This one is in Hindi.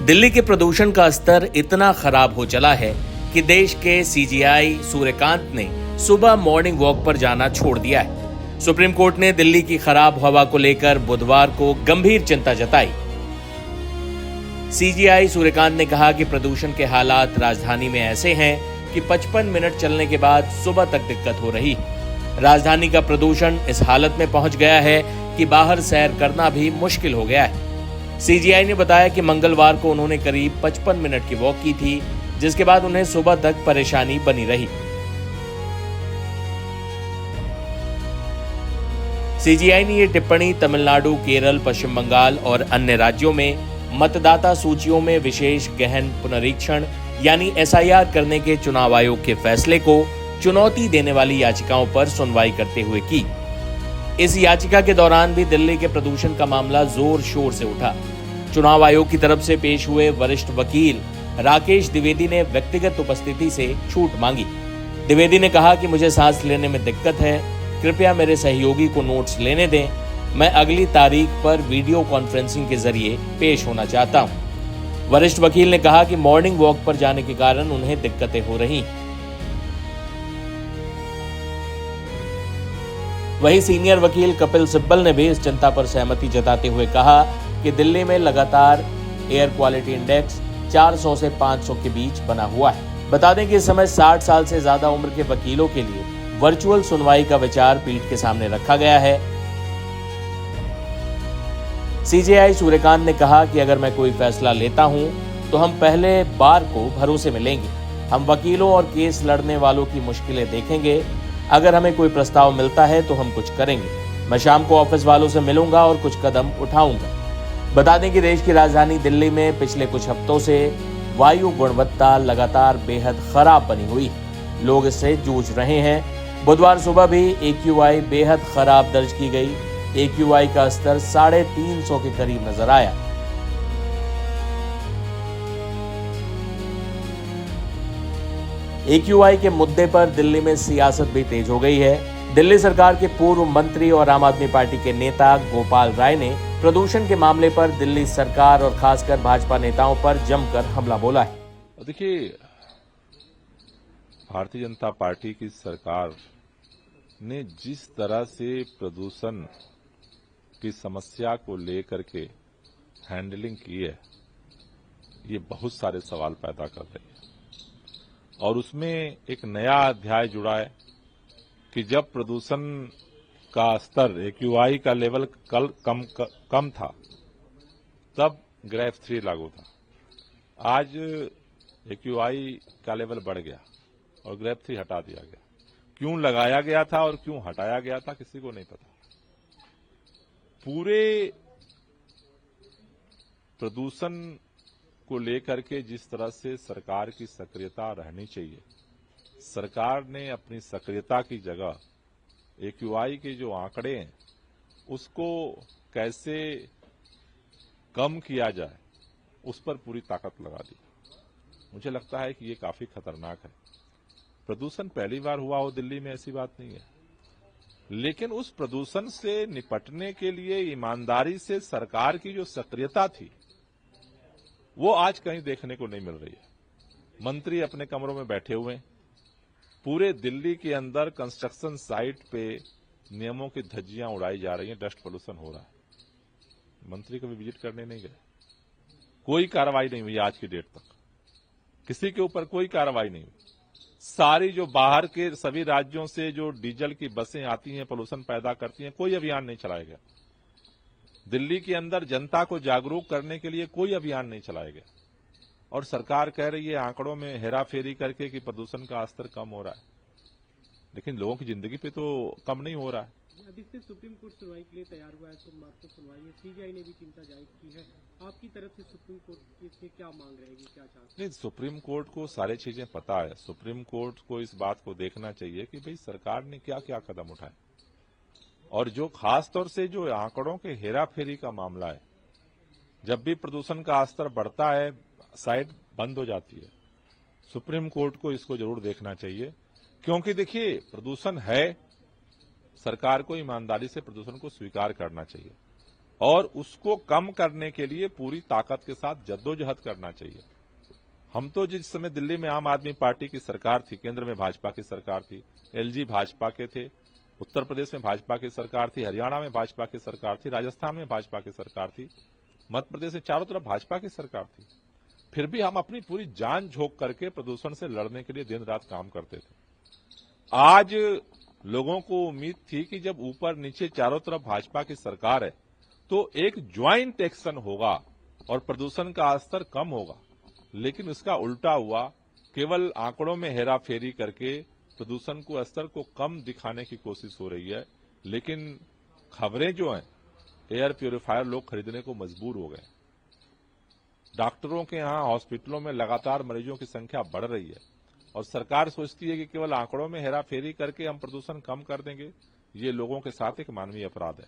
दिल्ली के प्रदूषण का स्तर इतना खराब हो चला है कि देश के सीजीआई सूर्यकांत ने सुबह मॉर्निंग वॉक पर जाना छोड़ दिया है। सुप्रीम कोर्ट ने दिल्ली की खराब हवा को लेकर बुधवार को गंभीर चिंता जताई। सीजीआई सूर्यकांत ने कहा कि प्रदूषण के हालात राजधानी में ऐसे हैं कि 55 मिनट चलने के बाद सुबह तक दिक्कत हो रही। राजधानी का प्रदूषण इस हालत में पहुंच गया है कि बाहर सैर करना भी मुश्किल हो गया है। सीजीआई ने बताया कि मंगलवार को उन्होंने करीब 55 मिनट की वॉक की थी, जिसके बाद उन्हें सुबह तक परेशानी बनी रही। सीजीआई ने ये टिप्पणी तमिलनाडु, केरल, पश्चिम बंगाल और अन्य राज्यों में मतदाता सूचियों में विशेष गहन पुनरीक्षण यानी एसआईआर करने के चुनाव आयोग के फैसले को चुनौती देने वाली याचिकाओं पर सुनवाई करते हुए की। इस याचिका के दौरान भी दिल्ली के प्रदूषण का मामला जोर शोर से उठा। चुनाव आयोग की तरफ से पेश हुए वरिष्ठ वकील राकेश द्विवेदी ने व्यक्तिगत उपस्थिति से छूट मांगी। द्विवेदी ने कहा कि मुझे सांस लेने में दिक्कत है, कृपया मेरे सहयोगी को नोट्स लेने दें। मैं अगली तारीख पर वीडियो कॉन्फ्रेंसिंग के जरिए पेश होना चाहता हूं। वरिष्ठ वकील ने कहा कि मॉर्निंग वॉक पर जाने के कारण उन्हें दिक्कतें हो रही। वहीं सीनियर वकील कपिल सिब्बल ने भी इस चिंता पर सहमति जताते हुए कहा कि दिल्ली में लगातार एयर क्वालिटी इंडेक्स 400 से 500 के बीच बना हुआ है। बता दें कि इस समय 60 साल से ज्यादा उम्र के वकीलों के लिए वर्चुअल सुनवाई का विचार पीठ के सामने रखा गया है। सीजीआई सूर्यकांत ने कहा कि अगर मैं कोई फैसला लेता हूं तो हम पहले बार को भरोसे में लेंगे। हम वकीलों और केस लड़ने वालों की मुश्किलें देखेंगे। अगर हमें कोई प्रस्ताव मिलता है तो हम कुछ करेंगे। मैं शाम को ऑफिस वालों से मिलूंगा और कुछ कदम उठाऊंगा। बता दें कि देश की राजधानी दिल्ली में पिछले कुछ हफ्तों से वायु गुणवत्ता लगातार बेहद खराब बनी हुई। लोग इससे जूझ रहे हैं। बुधवार सुबह भी AQI बेहद खराब दर्ज की गई। AQI का स्तर 350 के करीब नजर आया। AQI के मुद्दे पर दिल्ली में सियासत भी तेज हो गई है। दिल्ली सरकार के पूर्व मंत्री और आम आदमी पार्टी के नेता गोपाल राय ने प्रदूषण के मामले पर दिल्ली सरकार और खासकर भाजपा नेताओं पर जमकर हमला बोला है। देखिए, भारतीय जनता पार्टी की सरकार ने जिस तरह से प्रदूषण की समस्या को लेकर के हैंडलिंग की है, ये बहुत सारे सवाल पैदा कर रही है। और उसमें एक नया अध्याय जुड़ा है कि जब प्रदूषण का स्तर AQI का लेवल कल कम था, तब ग्रेफ 3 लागू था। आज AQI का लेवल बढ़ गया और ग्रेफ 3 हटा दिया गया। क्यों लगाया गया था और क्यों हटाया गया था, किसी को नहीं पता। पूरे प्रदूषण को लेकर के जिस तरह से सरकार की सक्रियता रहनी चाहिए, सरकार ने अपनी सक्रियता की जगह AQI के जो आंकड़े हैं उसको कैसे कम किया जाए, उस पर पूरी ताकत लगा दी। मुझे लगता है कि ये काफी खतरनाक है। प्रदूषण पहली बार हुआ हो दिल्ली में, ऐसी बात नहीं है, लेकिन उस प्रदूषण से निपटने के लिए ईमानदारी से सरकार की जो सक्रियता थी, वो आज कहीं देखने को नहीं मिल रही है। मंत्री अपने कमरों में बैठे हुए हैं। पूरे दिल्ली के अंदर कंस्ट्रक्शन साइट पे नियमों की धज्जियां उड़ाई जा रही हैं, डस्ट पोल्यूशन हो रहा है। मंत्री कभी विजिट करने नहीं गए। कोई कार्रवाई नहीं हुई आज की डेट तक, किसी के ऊपर कोई कार्रवाई नहीं हुई। सारी जो बाहर के सभी राज्यों से जो डीजल की बसें आती हैं, पोल्यूशन पैदा करती हैं, कोई अभियान नहीं चलाया गया। दिल्ली के अंदर जनता को जागरूक करने के लिए कोई अभियान नहीं चलाया गया। और सरकार कह रही है आंकड़ों में हेराफेरी करके कि प्रदूषण का स्तर कम हो रहा है, लेकिन लोगों की जिंदगी पे तो कम नहीं हो रहा है। अभी से सुप्रीम कोर्ट सुनवाई के लिए तैयार हुआ है, सोमवार को सुनवाई है। सीजीआई ने भी चिंता जाहिर की है। आपकी तरफ से सुप्रीम कोर्ट से क्या मांग रहेगी, क्या चाहते? नहीं, सुप्रीम कोर्ट को सारी चीजें पता है। सुप्रीम कोर्ट को इस बात को देखना चाहिए कि भाई सरकार ने क्या क्या कदम उठाए, और जो खास तौर से जो आंकड़ों के हेराफेरी का मामला है, जब भी प्रदूषण का स्तर बढ़ता है साइट बंद हो जाती है। सुप्रीम कोर्ट को इसको जरूर देखना चाहिए, क्योंकि देखिए प्रदूषण है, सरकार को ईमानदारी से प्रदूषण को स्वीकार करना चाहिए। और उसको कम करने के लिए पूरी ताकत के साथ जद्दोजहद करना चाहिए। हम तो जिस समय दिल्ली में आम आदमी पार्टी की सरकार थी, केंद्र में भाजपा की सरकार थी, एलजी भाजपा के थे, उत्तर प्रदेश में भाजपा की सरकार थी, हरियाणा में भाजपा की सरकार थी, राजस्थान में भाजपा की सरकार थी, मध्य प्रदेश में चारों तरफ भाजपा की सरकार थी। फिर भी हम अपनी पूरी जान झोंक करके प्रदूषण से लड़ने के लिए दिन रात काम करते थे। आज लोगों को उम्मीद थी कि जब ऊपर नीचे चारों तरफ भाजपा की सरकार है तो एक ज्वाइंट एक्शन होगा और प्रदूषण का स्तर कम होगा, लेकिन इसका उल्टा हुआ। केवल आंकड़ों में हेराफेरी करके प्रदूषण को स्तर को कम दिखाने की कोशिश हो रही है, लेकिन खबरें जो हैं एयर प्यूरिफायर लोग खरीदने को मजबूर हो गए। डॉक्टरों के यहाँ हॉस्पिटलों में लगातार मरीजों की संख्या बढ़ रही है और सरकार सोचती है कि केवल आंकड़ों में हेराफेरी करके हम प्रदूषण कम कर देंगे। ये लोगों के साथ एक मानवीय अपराध है।